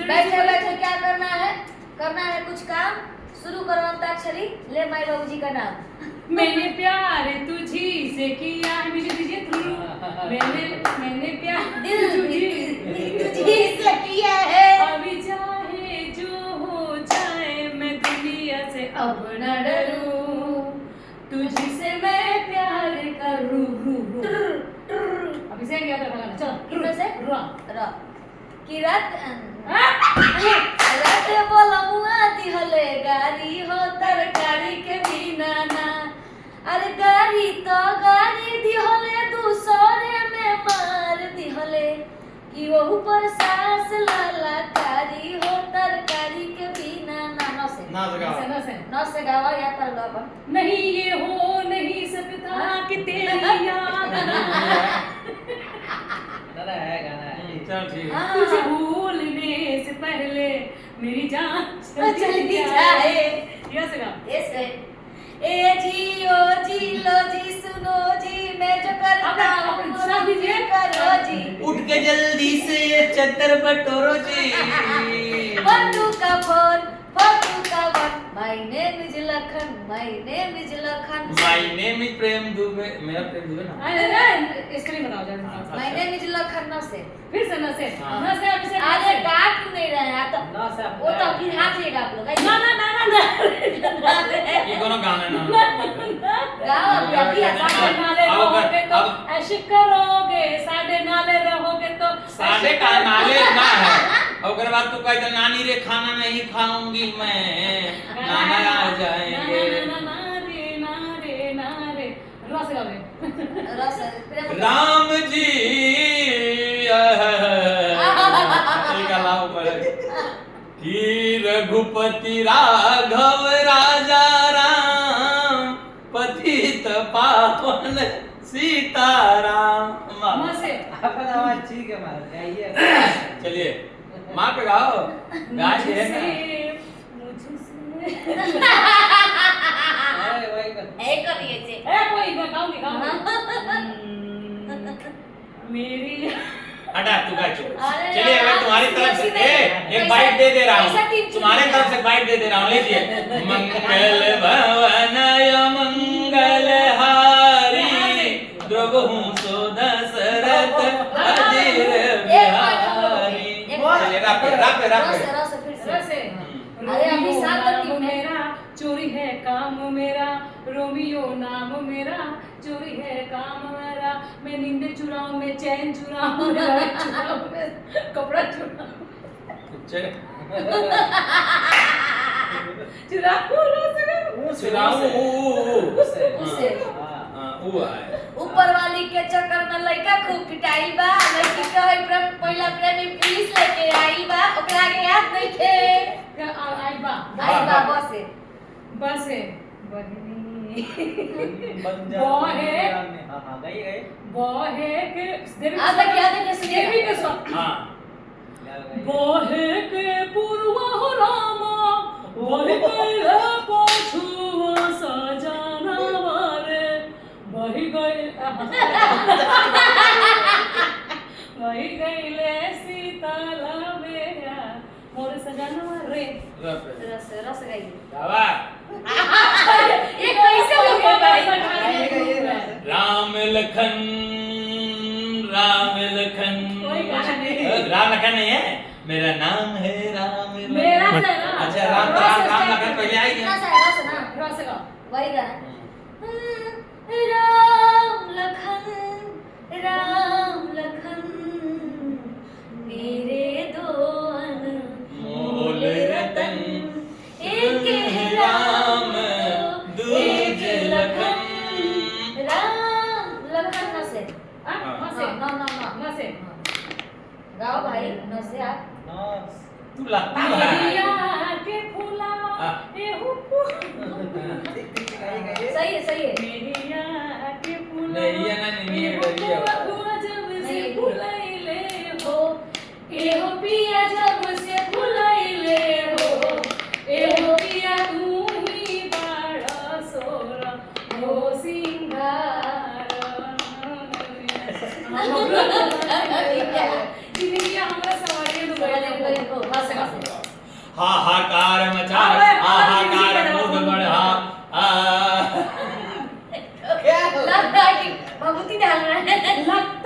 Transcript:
बैठे बैठे क्या करना है कुछ काम शुरू करो अंताक्षरी। ले माई बाबूजी का नाम। मैंने प्यार तुझी से किया है, मुझे दीजिए मैंने प्यार तुझी से किया है। अभी चाहे जो हो जाए मैं दुनिया से अब न डरूं, तुझी से मैं प्यार करूं। अभी से क्या था चल कितना से रा र कि रात बोला मुआ दिहले गारी हो तरकारी के बिना ना। अरे गारी तो गारी दिहले दूसरे में मार दिहले कि वो ऊपर सास ललकारी हो तरकारी के बिना ना। नौ से गावा या पर लो अपन। नहीं ये हो नहीं सकता कि तेरी याद चल ठीक है। तुझे भूलने से पहले मेरी जान चली जाए। यस गा ऐसे ए जी ओ जी लो जी सुनो जी मैं जो करता हूँ सब दीजिए। करो जी। उठ के जल्दी से ये चद्दर बटोरो जी। फोटू का फोन फोटू का वन। My name is Lakhan my name is Lakhan. My name is Prem Dubey. मेरा प्रेम दुबे ना। अरे इसके लिए बताओ जरा माय नेम इज लखन न से। फिर से न से हाँ। न से अभी से अरे काट नहीं रहे हैं तो ना से वो तो फिर हाजिएगा आप लोग। ना ना ना ना ना ये कोनो गाना ना। गाओ अभी साढ़े नाले रहोगे तो ऐसे करोगे, साढ़े नाले रहोगे तो साढ़े का नाले ना है। और अगर बात तो कहता नानी रे खाना नहीं खाऊंगी मैं, नाना आ जाएंगे। रस गाओ रस राम जी एक अलाव पर कि रघुपति राघव राजा राम पतित पावन सीताराम। से अपना आवाज ठीक है मार गाइए। चलिए माँ पे गाओ गाय है ना। अरे वही कर। एक करिए से कोई बताऊंगी मेरी हटा तू गा चुप। अरे चलिए मैं यार, तुम्हारी तरफ से ऐसा- एक बाइट दे दे रहा ऐसा हूँ। टीम तुम्हारे चुनी तरफ से बाइट दे रहा हूँ। लीजिए मंगल भवनय मंगलहारी द्रवहु सो दशरथ अधीर बिहारी। चलिए राप रस रस फिर से। रसे अरे अभी सात नाम टीम है। मेरा चोरी है काम मेरा, रोमियो नाम मेरा चोरी है काम मेरा। मैं नींदे चुराऊं, मैं चैन चुराऊं, मैं गाड़ी चुराऊं, मैं कपड़ा चुराऊं चुराऊं उससे ऊ आए। ऊपर वाली के चक्कर में लड़का खूब पिटाई बा। लड़की कहे प्रेम पहला प्रेमी पुलिस लेके आई बा। ओकरा के याद नहीं थे। आई बा आई बा बसे बस है बहनी बंजा वो है। हां हां गई गई। वो है कि आज तक याद है कैसे देवी के स्वामी हाँ बहे के पूर्वा हो रामा, बहे गए पछुआ सजना वारे, बही गईले सीताला मेरा मोर सजना रे। रस रस गाइए। बाबा ये कैसे हो गया भाई? राम लखन कोई गाना नहीं। राम लखन नहीं है। मेरा नाम है राम मेरा लखन। से ना। अच्छा राम लखन पहले आई है। रस ना रस गाओ। वही गाना। राम लखन मेरे दो मोल रतन एक है राम दूजे लखन। राम लखन न से हाँ न से न न न से गाओ भाई न से आप तू लगता है मेरिया के फुलावा ए हुपु सही है मेरिया के फुलावा नहीं, ये ना, नहीं, ये गलती है। जब से फुलाइले हो ए हो पिया जब से फुलाइले हो ए हो पिया तू ही बड़ा सोरा हो सिंगार जिंदगी हमरा सवारी सवाल को बस हाहाकार मचा अबे, हाहाकार और मुद बढ़ा क्या हो? लग रहा है कि भभूति डाल रहा है लग